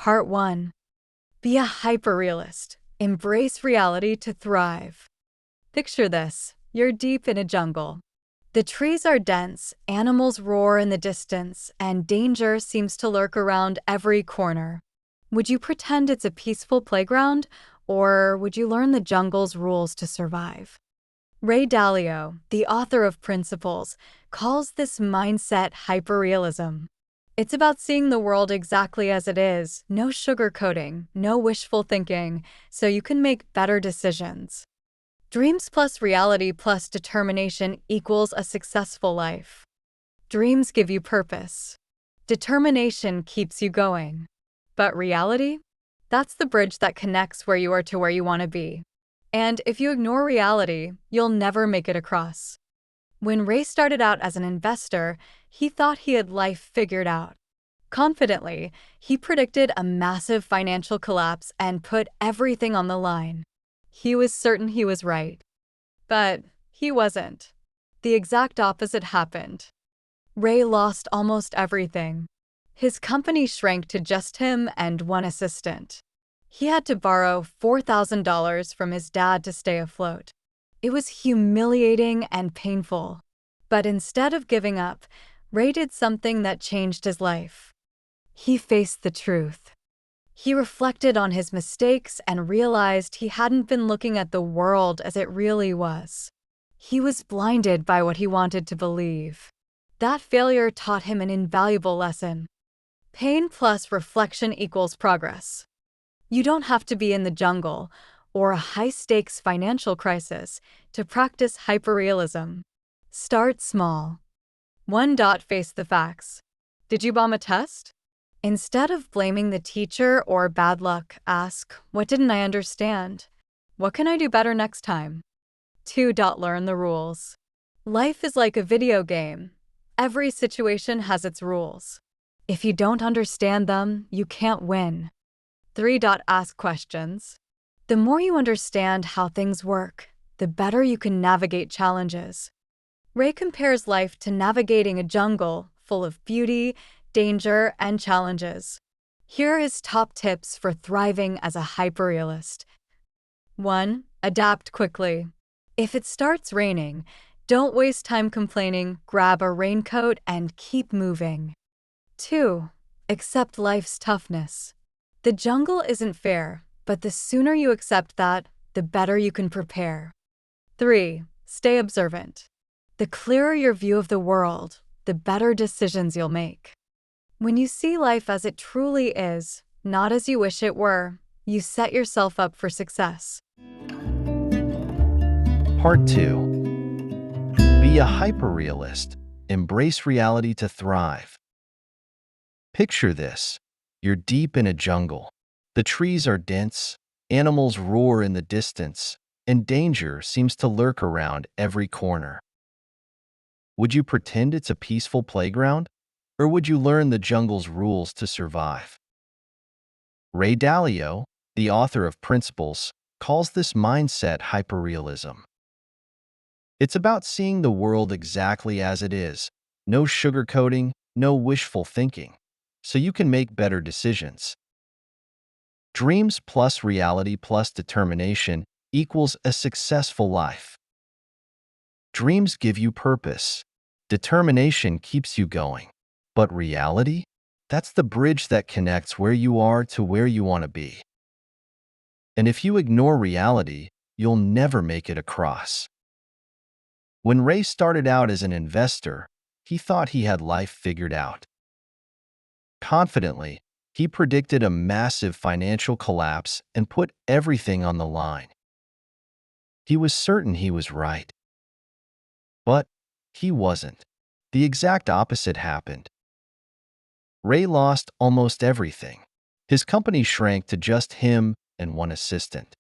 Part 1. Be a hyperrealist. Embrace reality to thrive. Picture this. You're deep in a jungle. The trees are dense, animals roar in the distance, and danger seems to lurk around every corner. Would you pretend it's a peaceful playground, or would you learn the jungle's rules to survive? Ray Dalio, the author of Principles, calls this mindset hyperrealism. It's about seeing the world exactly as it is, no sugarcoating, no wishful thinking, so you can make better decisions. Dreams plus reality plus determination equals a successful life. Dreams give you purpose. Determination keeps you going. But reality? That's the bridge that connects where you are to where you want to be. And if you ignore reality, you'll never make it across. When Ray started out as an investor, he thought he had life figured out. Confidently, he predicted a massive financial collapse and put everything on the line. He was certain he was right. But he wasn't. The exact opposite happened. Ray lost almost everything. His company shrank to just him and one assistant. He had to borrow $4,000 from his dad to stay afloat. It was humiliating and painful. But instead of giving up, Ray did something that changed his life. He faced the truth. He reflected on his mistakes and realized he hadn't been looking at the world as it really was. He was blinded by what he wanted to believe. That failure taught him an invaluable lesson. Pain plus reflection equals progress. You don't have to be in the jungle or a high-stakes financial crisis to practice hyperrealism. Start small. 1. Face the facts. Did you bomb a test? Instead of blaming the teacher or bad luck, ask, what didn't I understand? What can I do better next time? 2. Learn the rules. Life is like a video game. Every situation has its rules. If you don't understand them, you can't win. 3. Ask questions. The more you understand how things work, the better you can navigate challenges. Ray compares life to navigating a jungle full of beauty, danger, and challenges. Here are his top tips for thriving as a hyperrealist. 1. Adapt quickly. If it starts raining, don't waste time complaining, grab a raincoat and keep moving. 2. Accept life's toughness. The jungle isn't fair, but the sooner you accept that, the better you can prepare. 3. Stay observant. The clearer your view of the world, the better decisions you'll make. When you see life as it truly is, not as you wish it were, you set yourself up for success. Part 2. Be a hyperrealist. Embrace reality to thrive. Picture this. You're deep in a jungle. The trees are dense, animals roar in the distance, and danger seems to lurk around every corner. Would you pretend it's a peaceful playground? Or would you learn the jungle's rules to survive? Ray Dalio, the author of Principles, calls this mindset hyperrealism. It's about seeing the world exactly as it is, no sugarcoating, no wishful thinking, so you can make better decisions. Dreams plus reality plus determination equals a successful life. Dreams give you purpose. Determination keeps you going. But reality? That's the bridge that connects where you are to where you want to be. And if you ignore reality, you'll never make it across. When Ray started out as an investor, he thought he had life figured out. Confidently, he predicted a massive financial collapse and put everything on the line. He was certain he was right. But he wasn't. The exact opposite happened. Ray lost almost everything. His company shrank to just him and one assistant.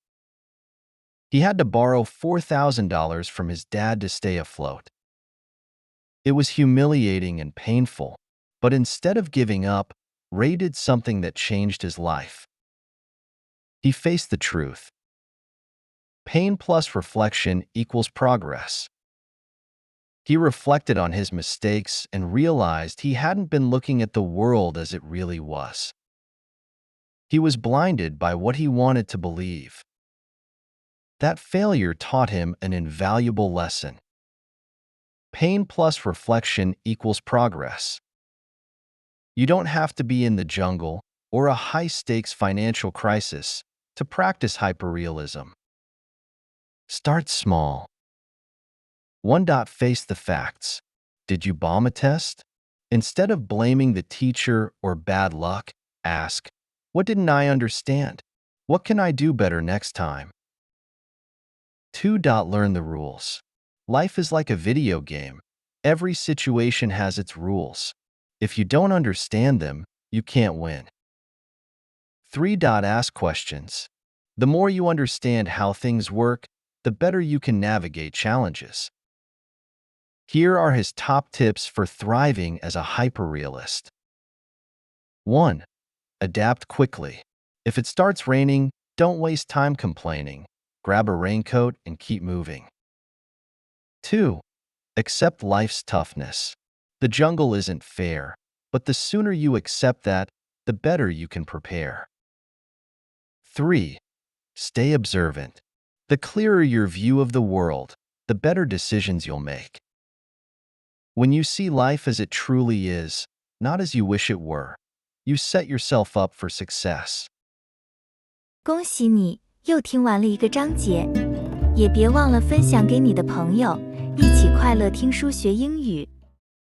He had to borrow $4,000 from his dad to stay afloat. It was humiliating and painful, but instead of giving up, Ray did something that changed his life. He faced the truth. Pain plus reflection equals progress. He reflected on his mistakes and realized he hadn't been looking at the world as it really was. He was blinded by what he wanted to believe. That failure taught him an invaluable lesson. Pain plus reflection equals progress. You don't have to be in the jungle or a high-stakes financial crisis to practice hyperrealism. Start small. 1. Face the facts. Did you bomb a test? Instead of blaming the teacher or bad luck, ask, what didn't I understand? What can I do better next time? 2. Learn the rules. Life is like a video game. Every situation has its rules. If you don't understand them, you can't win. 3. Ask questions. The more you understand how things work, the better you can navigate challenges. Here are his top tips for thriving as a hyperrealist. 1. Adapt quickly. If it starts raining, don't waste time complaining. Grab a raincoat and keep moving. 2. Accept life's toughness. The jungle isn't fair, but the sooner you accept that, the better you can prepare. 3. Stay observant. The clearer your view of the world, the better decisions you'll make. When you see life as it truly is, not as you wish it were, you set yourself up for success. 恭喜你，又听完了一个章节，也别忘了分享给你的朋友，一起快乐听书学英语。